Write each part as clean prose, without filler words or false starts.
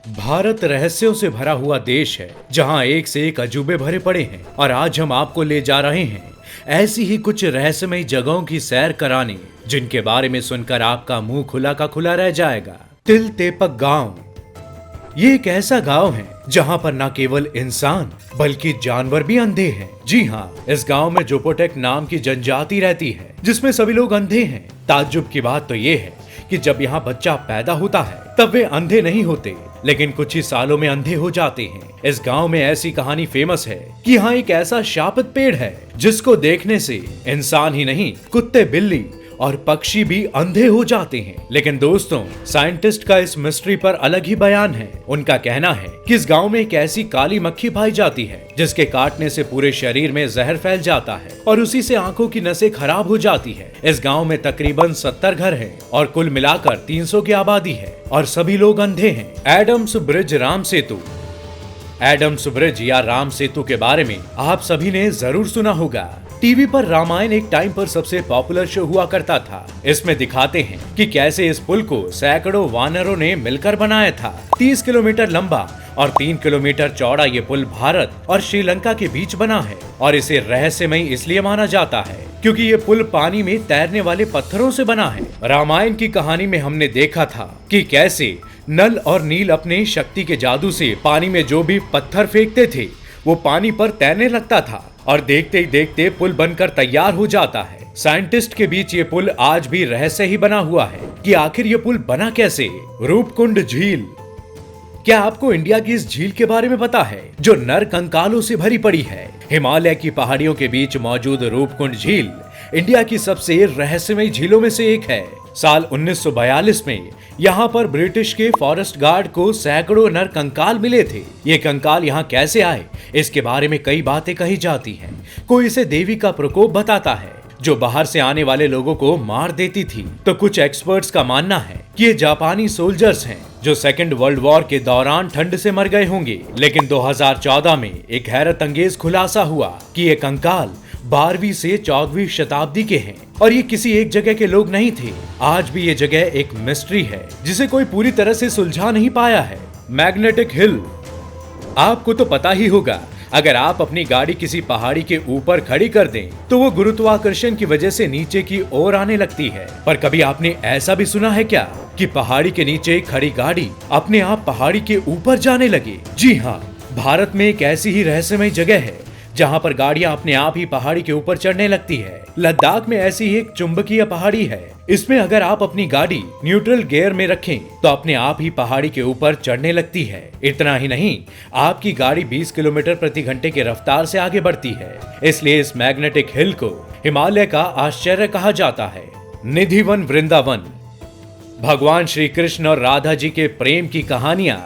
भारत रहस्यों से भरा हुआ देश है, जहां एक से एक अजूबे भरे पड़े हैं। और आज हम आपको ले जा रहे हैं ऐसी ही कुछ रहस्यमय जगहों की सैर कराने, जिनके बारे में सुनकर आपका मुंह खुला का खुला रह जाएगा। तिल तेपक गांव, ये एक ऐसा गांव है जहां पर न केवल इंसान बल्कि जानवर भी अंधे हैं। जी हाँ, इस गांव में जोपोटेक नाम की जनजाति रहती है, जिसमें सभी लोग अंधे हैं। ताज्जुब की बात तो ये है कि जब यहाँ बच्चा पैदा होता है तब वे अंधे नहीं होते, लेकिन कुछ ही सालों में अंधे हो जाते हैं। इस गांव में ऐसी कहानी फेमस है कि यहाँ एक ऐसा शापित पेड़ है जिसको देखने से इंसान ही नहीं, कुत्ते, बिल्ली और पक्षी भी अंधे हो जाते हैं। लेकिन दोस्तों, साइंटिस्ट का इस मिस्ट्री पर अलग ही बयान है। उनका कहना है कि इस गांव में एक ऐसी काली मक्खी पाई जाती है जिसके काटने से पूरे शरीर में जहर फैल जाता है और उसी से आंखों की नसें खराब हो जाती है। इस गांव में तकरीबन 70 घर हैं और कुल मिलाकर 300 की आबादी है और सभी लोग अंधे हैं। Adams bridge Ram Setu. Adams bridge या राम सेतु के बारे में आप सभी ने जरूर सुना होगा। टीवी पर रामायण एक टाइम पर सबसे पॉपुलर शो हुआ करता था। इसमें दिखाते हैं कि कैसे इस पुल को सैकड़ों वानरों ने मिलकर बनाया था। 30 किलोमीटर लंबा और 3 किलोमीटर चौड़ा ये पुल भारत और श्रीलंका के बीच बना है और इसे रहस्यमय इसलिए माना जाता है क्योंकि ये पुल पानी में तैरने वाले पत्थरों से बना है। रामायण की कहानी में हमने देखा था कि कैसे नल और नील अपने शक्ति के जादू से पानी में जो भी पत्थर फेंकते थे वो पानी पर तैरने लगता था और देखते ही देखते पुल बनकर तैयार हो जाता है। साइंटिस्ट के बीच ये पुल आज भी रहस्य ही बना हुआ है कि आखिर ये पुल बना कैसे। रूपकुंड झील। क्या आपको इंडिया की इस झील के बारे में पता है जो नर कंकालों से भरी पड़ी है? हिमालय की पहाड़ियों के बीच मौजूद रूपकुंड झील इंडिया की सबसे रहस्यमय झीलों में से एक है। साल 1942 में यहाँ पर ब्रिटिश के फॉरेस्ट गार्ड को सैकड़ों नर कंकाल मिले थे। ये कंकाल यहाँ कैसे आए, इसके बारे में कई बातें कही जाती हैं। कोई इसे देवी का प्रकोप बताता है जो बाहर से आने वाले लोगों को मार देती थी, तो कुछ एक्सपर्ट्स का मानना है कि ये जापानी सोल्जर्स हैं जो सेकेंड वर्ल्ड वॉर के दौरान ठंड से मर गए होंगे। लेकिन 2014 में एक हैरत अंगेज खुलासा हुआ कि ये कंकाल 12वीं से 14वीं शताब्दी के हैं और ये किसी एक जगह के लोग नहीं थे। आज भी ये जगह एक मिस्ट्री है जिसे कोई पूरी तरह से सुलझा नहीं पाया है। Magnetic hill. आपको तो पता ही होगा, अगर आप अपनी गाड़ी किसी पहाड़ी के ऊपर खड़ी कर दें तो वो गुरुत्वाकर्षण की वजह से नीचे की ओर आने लगती है। पर कभी आपने ऐसा भी सुना है क्या कि पहाड़ी के नीचे खड़ी गाड़ी अपने आप पहाड़ी के ऊपर जाने लगे? जी हाँ, भारत में एक ऐसी ही रहस्यमय जगह है जहाँ पर गाड़ियाँ अपने आप ही पहाड़ी के ऊपर चढ़ने लगती है। लद्दाख में ऐसी ही एक चुंबकीय पहाड़ी है। इसमें अगर आप अपनी गाड़ी न्यूट्रल गियर में रखें तो अपने आप ही पहाड़ी के ऊपर चढ़ने लगती है। इतना ही नहीं, आपकी गाड़ी 20 किलोमीटर प्रति घंटे की रफ्तार से आगे बढ़ती है। इसलिए इस मैग्नेटिक हिल को हिमालय का आश्चर्य कहा जाता है। निधिवन वृंदावन। भगवान श्री कृष्ण और राधा जी के प्रेम की कहानियां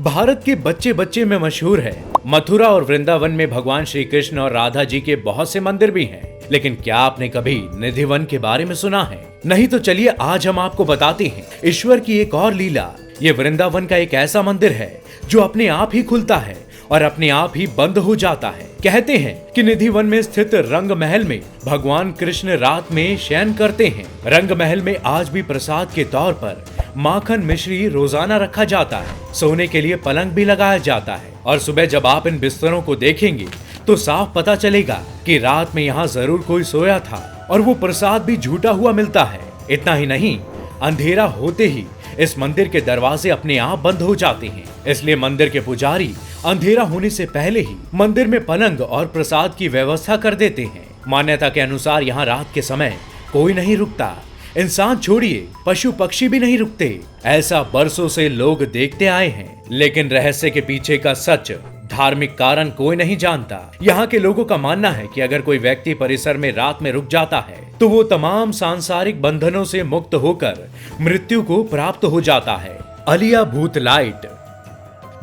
भारत के बच्चे बच्चे में मशहूर है। मथुरा और वृंदावन में भगवान श्री कृष्ण और राधा जी के बहुत से मंदिर भी हैं। लेकिन क्या आपने कभी निधिवन के बारे में सुना है? नहीं तो चलिए आज हम आपको बताते हैं ईश्वर की एक और लीला। ये वृंदावन का एक ऐसा मंदिर है जो अपने आप ही खुलता है और अपने आप ही बंद हो जाता है। कहते हैं कि निधिवन में स्थित रंग महल में भगवान कृष्ण रात में शयन करते हैं। रंग महल में आज भी प्रसाद के तौर पर माखन मिश्री रोजाना रखा जाता है। सोने के लिए पलंग भी लगाया जाता है और सुबह जब आप इन बिस्तरों को देखेंगे तो साफ पता चलेगा कि रात में यहाँ जरूर कोई सोया था और वो प्रसाद भी झूठा हुआ मिलता है। इतना ही नहीं, अंधेरा होते ही इस मंदिर के दरवाजे अपने आप बंद हो जाते हैं। इसलिए मंदिर के पुजारी अंधेरा होने से पहले ही मंदिर में पलंग और प्रसाद की व्यवस्था कर देते हैं। मान्यता के अनुसार यहाँ रात के समय कोई नहीं रुकता। इंसान छोड़िए, पशु पक्षी भी नहीं रुकते। ऐसा बरसों से लोग देखते आए हैं, लेकिन रहस्य के पीछे का सच, धार्मिक कारण कोई नहीं जानता। यहाँ के लोगों का मानना है कि अगर कोई व्यक्ति परिसर में रात में रुक जाता है तो वो तमाम सांसारिक बंधनों से मुक्त होकर मृत्यु को प्राप्त हो जाता है। अलिया भूत लाइट।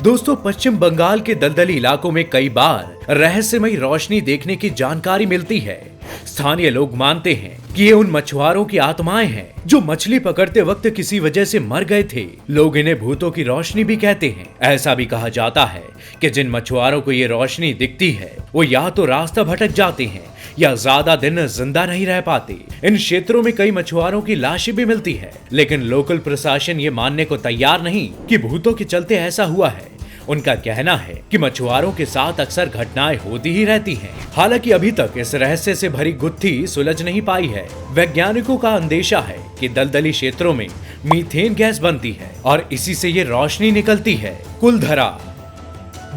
दोस्तों, पश्चिम बंगाल के दलदली इलाकों में कई बार रहस्यमय रोशनी देखने की जानकारी मिलती है। स्थानीय लोग मानते हैं कि ये उन मछुआरों की आत्माएं हैं जो मछली पकड़ते वक्त किसी वजह से मर गए थे। लोग इन्हें भूतों की रोशनी भी कहते हैं। ऐसा भी कहा जाता है कि जिन मछुआरों को ये रोशनी दिखती है वो या तो रास्ता भटक जाते हैं या ज्यादा दिन जिंदा नहीं रह पाते। इन क्षेत्रों में कई मछुआरों की लाशें भी मिलती है, लेकिन लोकल प्रशासन ये मानने को तैयार नहीं कि भूतों के चलते ऐसा हुआ है। उनका कहना है कि मछुआरों के साथ अक्सर घटनाएं होती ही रहती हैं। हालांकि अभी तक इस रहस्य से भरी गुत्थी सुलझ नहीं पाई है। वैज्ञानिकों का अंदेशा है कि दलदली क्षेत्रों में मीथेन गैस बनती है और इसी से ये रोशनी निकलती है। कुलधरा।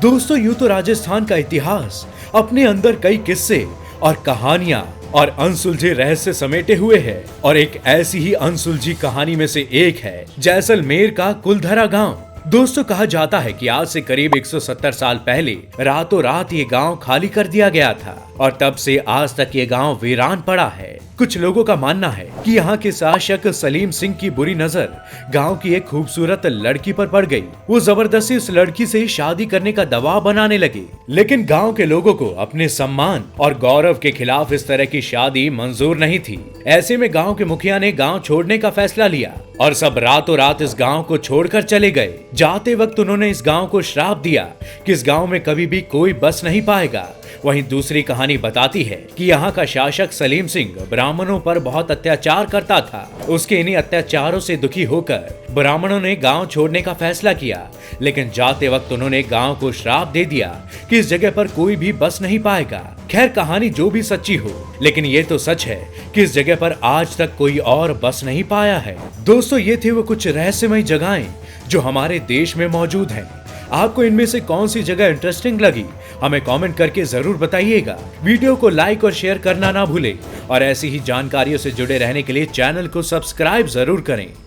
दोस्तों, यूं तो राजस्थान का इतिहास अपने अंदर कई किस्से और कहानियां और अनसुलझे रहस्य समेटे हुए है, और एक ऐसी ही अनसुलझी कहानी में से एक है जैसलमेर का कुलधरा गांव। दोस्तों, कहा जाता है कि आज से करीब 170 साल पहले रातों रात ये गांव खाली कर दिया गया था और तब से आज तक ये गांव वीरान पड़ा है। कुछ लोगों का मानना है कि यहाँ के शासक सलीम सिंह की बुरी नजर गांव की एक खूबसूरत लड़की पर पड़ गई। वो जबरदस्ती उस लड़की से शादी करने का दबाव बनाने लगे, लेकिन गांव के लोगों को अपने सम्मान और गौरव के खिलाफ इस तरह की शादी मंजूर नहीं थी। ऐसे में गांव के मुखिया ने गांव छोड़ने का फैसला लिया और सब रातों रात इस गांव को छोड़कर चले गए। जाते वक्त उन्होंने इस गांव को श्राप दिया कि इस गांव में कभी भी कोई बस नहीं पाएगा। वहीं दूसरी कहानी बताती है कि यहाँ का शासक सलीम सिंह ब्राह्मणों पर बहुत अत्याचार करता था। उसके इन्हीं अत्याचारों से दुखी होकर ब्राह्मणों ने गांव छोड़ने का फैसला किया, लेकिन जाते वक्त उन्होंने गांव को श्राप दे दिया कि इस जगह पर कोई भी बस नहीं पाएगा। खैर, कहानी जो भी सच्ची हो, लेकिन ये तो सच है कि इस जगह पर आज तक कोई और बस नहीं पाया है। दोस्तों, ये थे वो कुछ रहस्यमय जगहें जो हमारे देश में मौजूद हैं। आपको इनमें से कौन सी जगह इंटरेस्टिंग लगी, हमें कमेंट करके जरूर बताइएगा। वीडियो को लाइक और शेयर करना ना भूलें और ऐसी ही जानकारियों से जुड़े रहने के लिए चैनल को सब्सक्राइब जरूर करें।